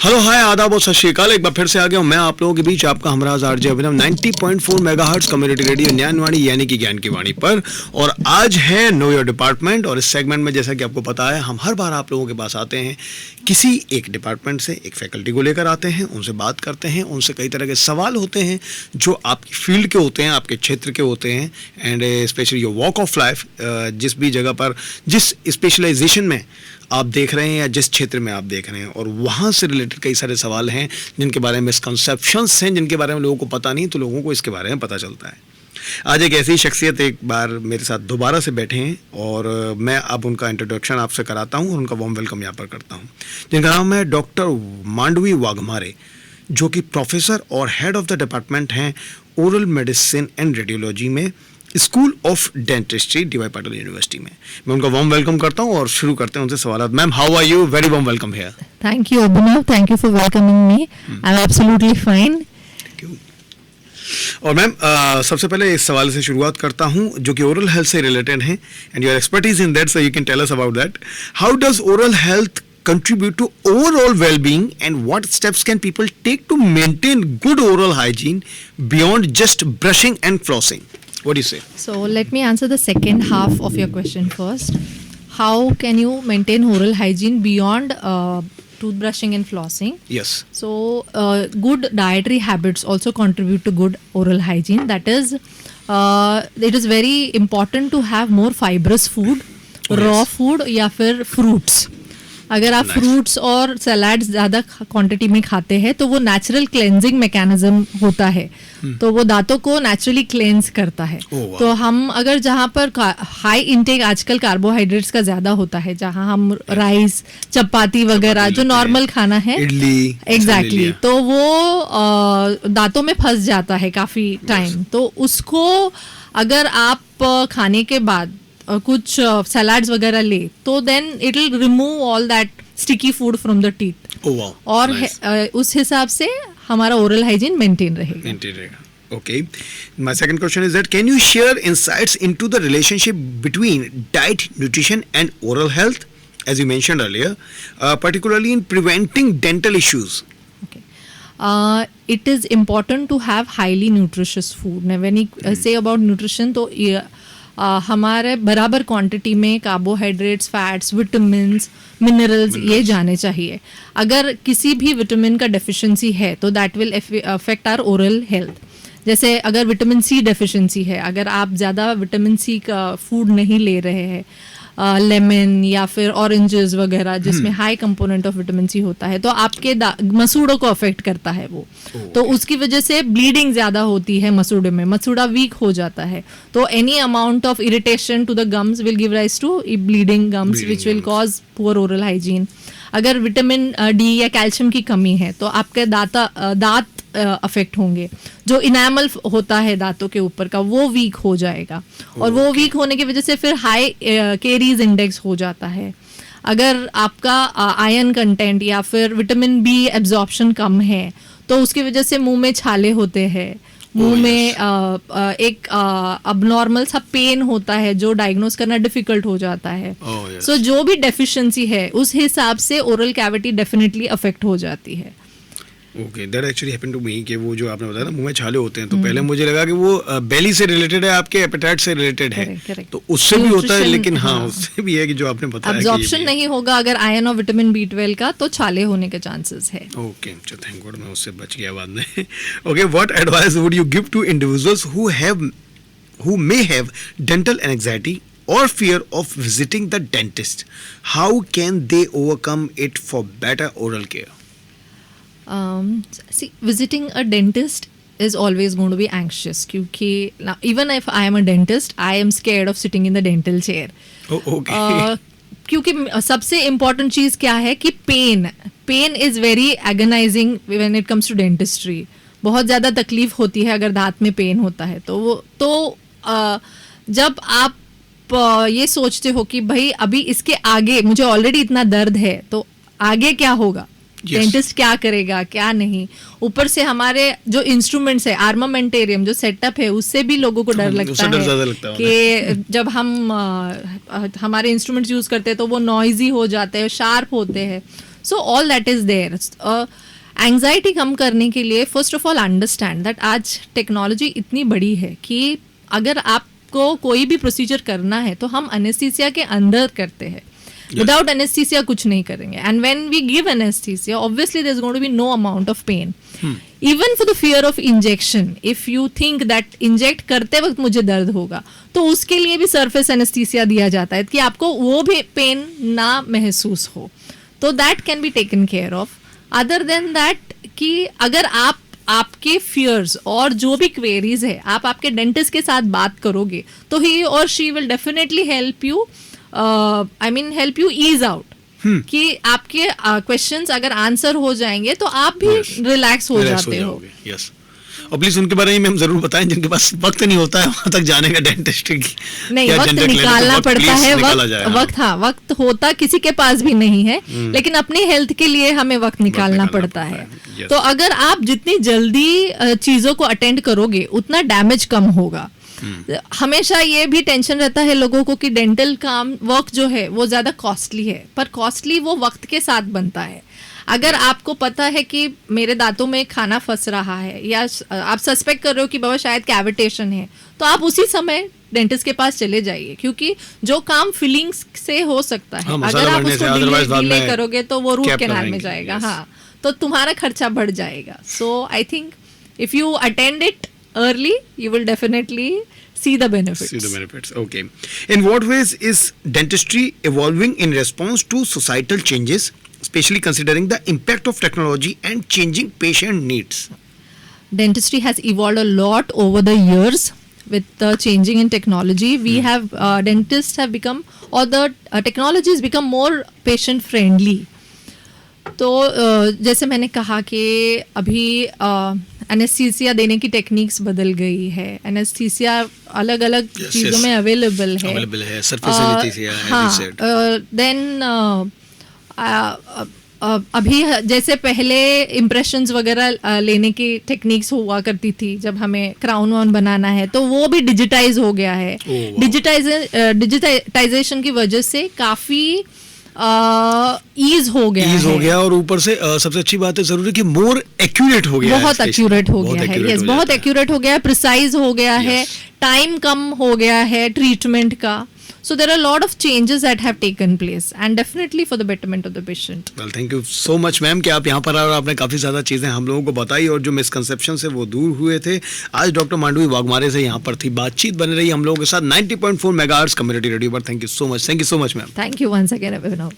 Hello hi आदाब और सत श्री अकाल। एक बार फिर से आ गया हूँ मैं आप लोगों के बीच, आपका हमराज आरजे अभिनव 90.4 मेगाहर्ट्ज कम्युनिटी रेडियो ज्ञानवाणी यानी कि ज्ञान की वाणी पर। और आज है नो योर डिपार्टमेंट, और इस सेगमेंट में जैसा कि आपको पता है हम हर बार आप लोगों के पास आते हैं, किसी एक डिपार्टमेंट से एक फैकल्टी को लेकर आते हैं, उनसे बात करते हैं, उनसे कई तरह के सवाल होते हैं जो आपकी फील्ड के होते हैं, आपके क्षेत्र के होते हैं, and specially your walk of life, जिस भी जगह पर जिस स्पेशलाइजेशन में आप देख रहे हैं या जिस क्षेत्र में आप देख रहे हैं, और वहाँ से रिलेटेड कई सारे सवाल हैं जिनके बारे में मिसकंसेप्शंस हैं, जिनके बारे में लोगों को पता नहीं, तो लोगों को इसके बारे में पता चलता है। आज एक ऐसी शख्सियत एक बार मेरे साथ दोबारा से बैठे हैं, और मैं अब उनका इंट्रोडक्शन आपसे कराता हूँ और उनका वार्म वेलकम यहाँ पर करता हूँ, जिनका नाम है डॉक्टर मांडवी वाघमारे, जो कि प्रोफेसर और हेड ऑफ द डिपार्टमेंट हैं ओरल मेडिसिन एंड रेडियोलॉजी में school of dentistry D.Y.. Patil university में। मैं उनका वार्म वेलकम करता हूँ और शुरू करते हैं उनसे सवाल। Ma'am, how are you? Very warm welcome here. Thank you Abhinav, thank you for welcoming me. I am absolutely fine. Thank you. और मैम, सबसे पहले इस सवाल से शुरुआत करता हूँ जो कि ओरल हेल्थ से रिलेटेड है, and your expertise in that, so you can tell us about that. How does oral health contribute to overall well-being, and what steps can people take to maintain good oral hygiene beyond just brushing and flossing? What do you say? So let me answer the second half of your question first. How can you maintain oral hygiene beyond toothbrushing and flossing? Yes. So good dietary habits also contribute to good oral hygiene. That is, it is very important to have more fibrous food, raw food या फिर fruits. अगर आप fruits और salads ज़्यादा quantity में खाते हैं तो वो नेचुरल क्लेंजिंग मैकेनिज्म होता है, तो वो दांतों को नेचुरली क्लेंज करता है। तो हम अगर जहाँ पर हाई इंटेक आजकल कार्बोहाइड्रेट्स का ज़्यादा होता है, जहाँ हम राइस, चपाती वगैरह जो नॉर्मल खाना है, एग्जैक्टली, तो वो दांतों में फंस जाता है काफ़ी टाइम। तो उसको अगर आप खाने के बाद कुछ सलाड्स वगैरह ले तो then it will remove all that sticky food from the teeth, और उस हिसाब से हमारा ओरल हाइजीन मेंटेन रहेगा। Okay, my second question is that can you share insights into the relationship between diet, nutrition and oral health, as you mentioned earlier, particularly in preventing dental issues? Okay. It is important to have highly nutritious food. Now when you say about nutrition, तो हमारे बराबर quantity में carbohydrates, fats, vitamins, minerals ये जाने चाहिए। अगर किसी भी विटामिन का डेफिशिएंसी है तो that will affect our oral health. जैसे अगर विटामिन सी डेफिशिएंसी है, अगर आप ज़्यादा विटामिन सी का फूड नहीं ले रहे हैं, लेमन या फिर ऑरेंजेस वगैरह जिसमें high component of vitamin C होता है, तो आपके मसूड़ों को अफेक्ट करता है वो। तो उसकी वजह से ब्लीडिंग ज़्यादा होती है मसूड़े में, मसूड़ा वीक हो जाता है, तो any amount of irritation to the gums will give rise to bleeding gums which will cause poor oral hygiene. अगर विटामिन डी या कैल्शियम की कमी है तो आपके दांत अफेक्ट होंगे, जो इनामल होता है दांतों के ऊपर का वो वीक हो जाएगा, और वो वीक होने की वजह से फिर हाई केरीज इंडेक्स हो जाता है। अगर आपका आयरन कंटेंट या फिर विटामिन बी एब्जॉर्प्शन कम है तो उसकी वजह से मुंह में छाले होते हैं, मुंह में एक अबनॉर्मल सा पेन होता है जो डायग्नोस करना डिफिकल्ट हो जाता है। सो जो भी डेफिशिएंसी है उस हिसाब से ओरल कैविटी डेफिनेटली अफेक्ट हो जाती है। Okay, that actually happened to me कि वो जो आपने बताया ना मुंह में छाले होते हैं, तो पहले मुझे लगा कि वो बेली से रिलेटेड है, आपके एपेटाइट से रिलेटेड है, तो उससे भी होता है, लेकिन हाँ उससे भी है कि जो आपने बताया अब्जॉर्प्शन नहीं होगा अगर आयरन और विटामिन B12 का, तो छाले होने के चांसेस है। ओके, चलो थैंक गॉड मैं उससे बच गया बाद में। Okay, what advice would you give to individuals who may have dental anxiety or fear of visiting the dentist? How can they overcome it for better oral care? See, visiting a dentist is always going to be anxious, क्योंकि even if I am a dentist, I am scared of sitting in the dental chair. Oh, okay. क्योंकि सबसे important चीज़ क्या है कि pain is very agonizing when it comes to dentistry. बहुत ज़्यादा तकलीफ होती है अगर दांत में पेन होता है, तो जब आप ये सोचते हो कि भाई अभी इसके आगे मुझे ऑलरेडी इतना दर्द है तो आगे क्या होगा, डेंटिस्ट क्या करेगा क्या नहीं, ऊपर से हमारे जो इंस्ट्रूमेंट्स है, आर्मामेंटेरियम जो सेटअप है, उससे भी लोगों को डर लगता है कि जब हम हमारे इंस्ट्रूमेंट्स यूज करते हैं तो वो नॉइजी हो जाते हैं, शार्प होते हैं। So all that is there. Anxiety कम करने के लिए first of all understand that आज टेक्नोलॉजी इतनी बड़ी है कि अगर आपको कोई भी प्रोसीजर करना है तो हम एनेस्थीसिया के अंदर करते हैं. विदाउट एनेस्थीसिया कुछ नहीं करेंगे. And when we give anaesthesia obviously there is going to be no amount of pain. Even for the fear of injection, if you think that inject करते वक्त मुझे दर्द होगा, तो उसके लिए भी सरफेस एनेस्थीसिया दिया जाता है कि आपको वो भी पेन ना महसूस हो. तो that can be taken care of. Other than that कि अगर आपके फियर्स और जो भी क्वेरीज है आप आपके डेंटिस्ट के साथ बात करोगे तो ही और she will definitely help you help you ease out. कि आपके क्वेश्चंस अगर आंसर हो जाएंगे तो आप भी रिलैक्स हो जाते हो. यस. और प्लीज उनके बारे में हम जरूर बताएं जिनके पास वक्त नहीं होता है वहां तक जाने का डेंटिस्ट की. नहीं, वक्त निकालना पड़ता है. वक्त होता किसी के पास भी नहीं है, लेकिन अपनी हेल्थ के लिए हमें वक्त निकालना पड़ता है. तो अगर आप जितनी जल्दी चीजों को अटेंड करोगे उतना डैमेज कम होगा. हमेशा ये भी टेंशन रहता है लोगों को कि डेंटल काम वर्क जो है वो ज्यादा कॉस्टली है, पर कॉस्टली वो वक्त के साथ बनता है. अगर आपको पता है कि मेरे दांतों में खाना फंस रहा है या आप सस्पेक्ट कर रहे हो कि बाबा शायद कैविटेशन है, तो आप उसी समय डेंटिस्ट के पास चले जाइए. क्योंकि जो काम फिलिंग्स से हो सकता है अगर आप उसको डिले करोगे तो वो रूट कैनाल में जाएगा. हाँ, तो तुम्हारा खर्चा बढ़ जाएगा. So I think if you attend it early, you will definitely see the benefits. Okay. In what ways is dentistry evolving in response to societal changes, especially considering the impact of technology and changing patient needs? Dentistry has evolved a lot over the years with the changing in technology. We have dentists have become, or the technology has become more patient friendly. तो जैसे मैंने कहा कि अभी anaesthesia देने की techniques बदल गई है. एनेस्थीसिया अलग अलग चीज़ों में अवेलेबल है. सरफेस एनेस्थीसिया है. हाँ. देन अभी जैसे पहले इम्प्रेशंस वगैरह लेने की टेक्निक्स हुआ करती थी जब हमें क्राउन वाउन बनाना है, तो वो भी डिजिटाइज हो गया है. डिजिटाइजेशन की वजह से काफ़ी ईज हो गया और ऊपर से सबसे अच्छी बात है जरूरी कि मोर एक्यूरेट हो गया. बहुत एक्यूरेट हो गया है. यस, बहुत एक्यूरेट हो गया है. प्रिसाइज हो गया है. टाइम कम हो गया है ट्रीटमेंट का. So there are a lot of changes that have taken place and definitely for the betterment of the patient. Well, thank you so much ma'am कि आप यहाँ पर आए और आपने काफ़ी ज़्यादा चीज़ें हम लोगों को बताई और जो मिसकंसेप्शन है वो दूर हुए थे. आज डॉक्टर मांडवी वाघमारे से यहाँ पर थी. बातचीत बनी रही हम लोगों के साथ 90.4 मेगाहर्ट्ज़ कम्युनिटी रेडियो पर. Thank you so much ma'am. Thank you once again, Abhinav.